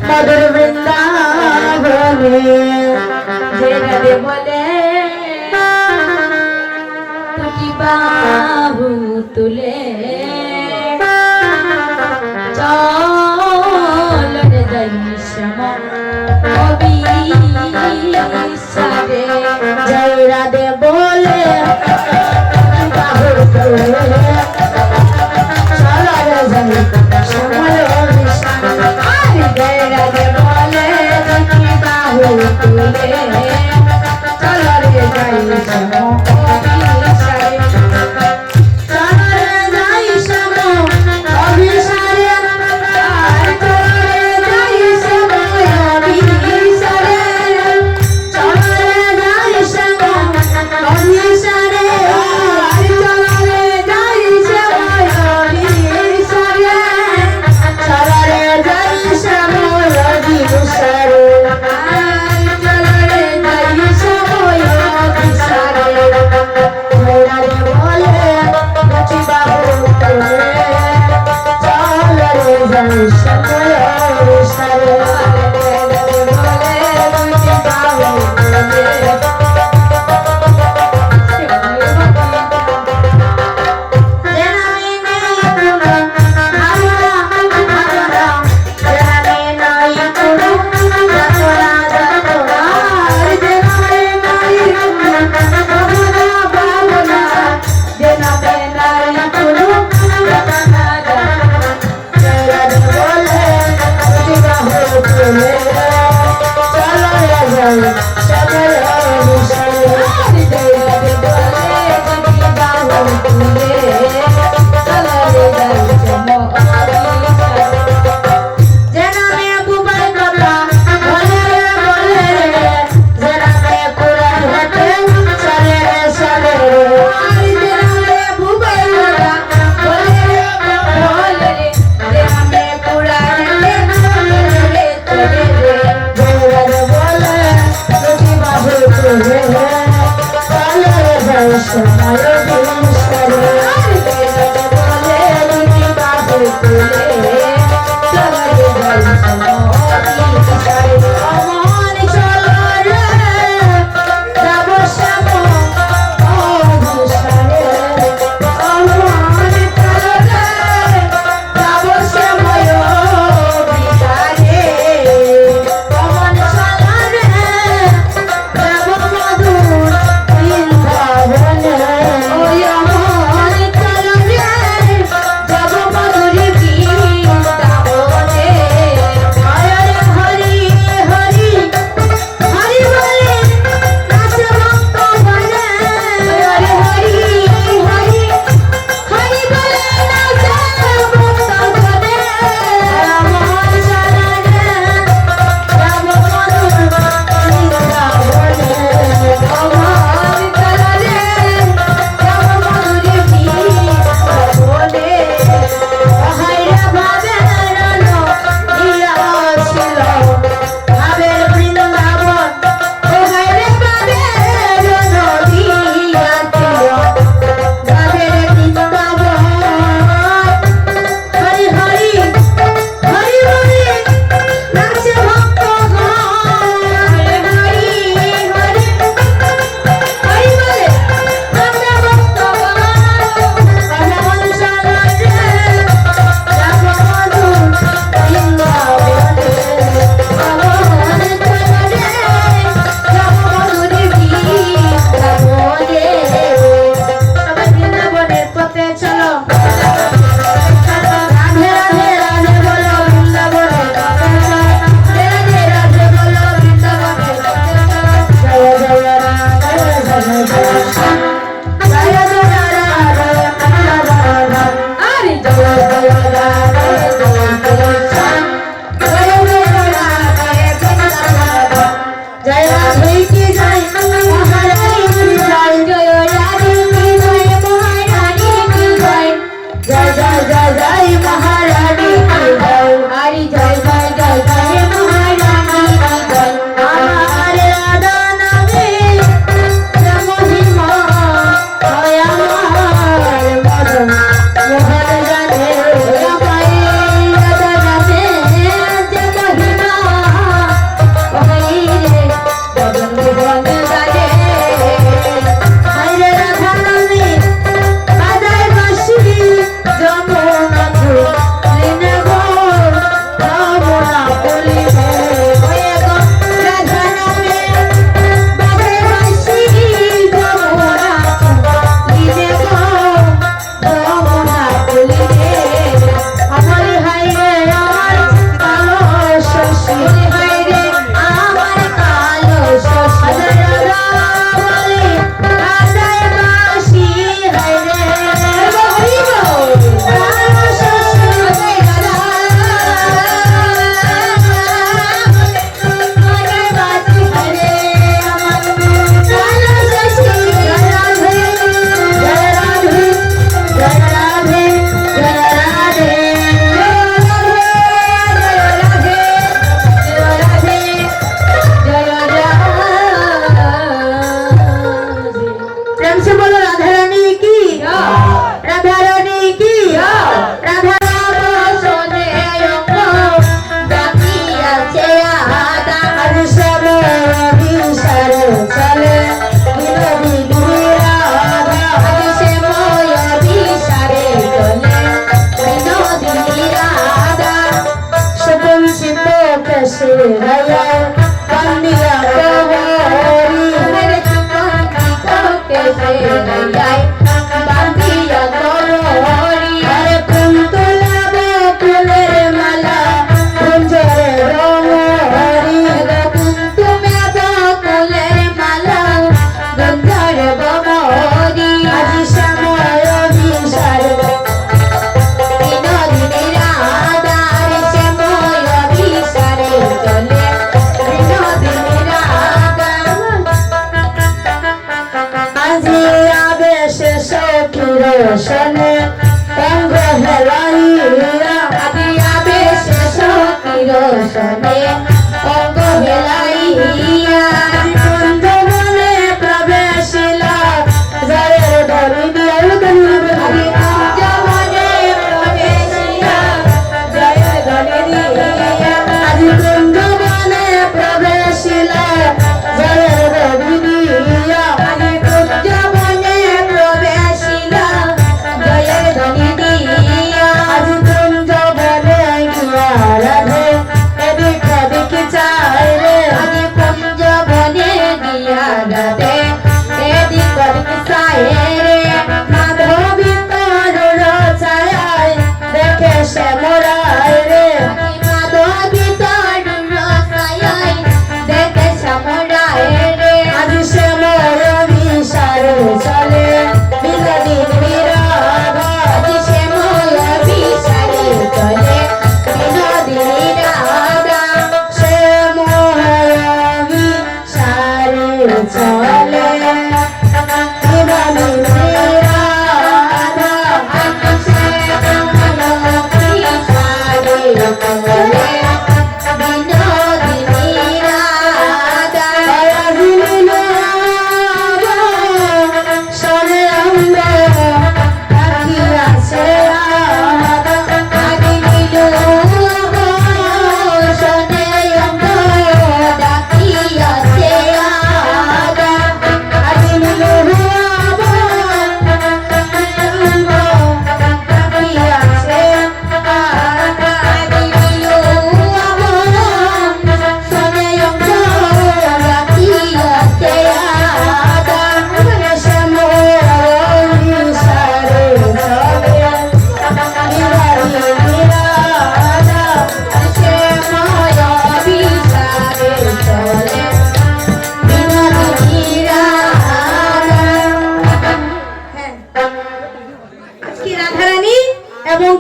मधुर वृंदावने जे राधे बोले तुझी बाहु तुले चल रे जाई श्यामा अभिसारे जय राधे बोले तुझी बाहु तुले चल रे जाई श्यामा अभिसारे जय राधे बोले तुझी बाहु तुले चल रे जाई श्यामा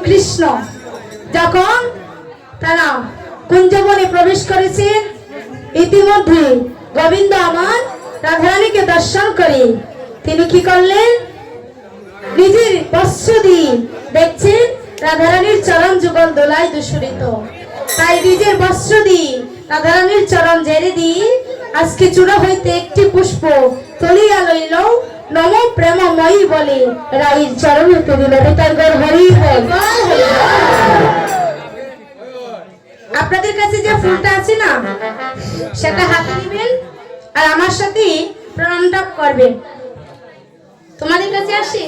কৃষ্ণ যখন তারা কুঞ্জবনে প্রবেশ করেছেন, ইতিমধ্যে গোবিন্দ আমার রাধারানীকে দর্শন করে তিনি কি করলেন, নিজের বস্ত্র দিয়ে দেখছেন রাধারানীর চরণ যুগল দোলায় দূষরিত, তাই নিজের বস্ত্র দিয়ে রাধারানীর চরণ জেরে দিয়ে আজকে চূড়া হইতে একটি পুষ্প তুলিয়া লইল, নম প্রেমময়ী বলে রাইর চরণে তুলিল। তার গর হরি বল। আপনাদের কাছে যে ফুলটা আছে না, সেটা হাতে নেবেন আর আমার সাথে প্রণামটা করবেন। তোমাদের কাছে আসি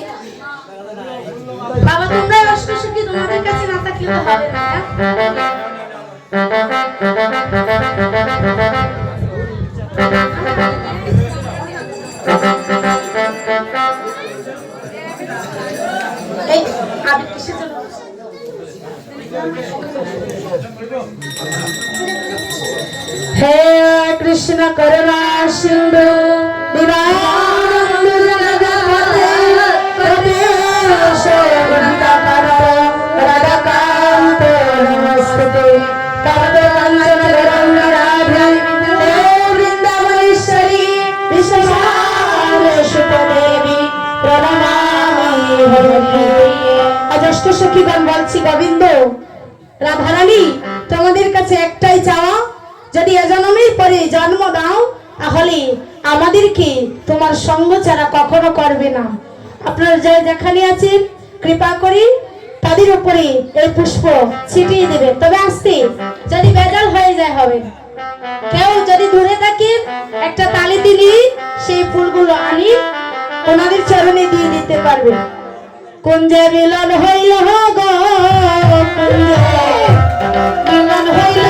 বাবা, তোমরা অষ্টসখী, তোমাদের কাছে না থাকলে তো হবে না। এই আবে কিসের জন্য? হে কৃষ্ণ করুণা সিন্ধু দীনাবন্ধু জগৎপতে প্রতিশো বৃন্দাবন রাধাকান্ত নমস্তুতে তপ্ত কাঞ্চন গৌরাঙ্গ রাধে হে বৃন্দাবনেশ্বরী বিশ্বমানসুত দেবী প্রণমামি হরি। অজস্র সখীগণ বলছি, গোবিন্দ রাধারানী তোমাদের কাছে একটাই চাওয়া, যদি এজন্মের পরে জন্ম দাও তাহলে আমাদেরকে তোমার সঙ্গ ছাড়া কখনো করবে না। আপনারা যে যেখানে আছেন কৃপা করে তাদের উপরে এই পুষ্প ছিটিয়ে দেবে, তবে আসতে যদি বেজাল হয়ে যায় হবে। কেউ যদি দূরে থাকেন একটা তালি দিলি সেই ফুলগুলো আনি ওনাদের চরণে দিয়ে দিতে পারবে। কুঞ্জে মিলন হইল গো, কুঞ্জে মিলন হইল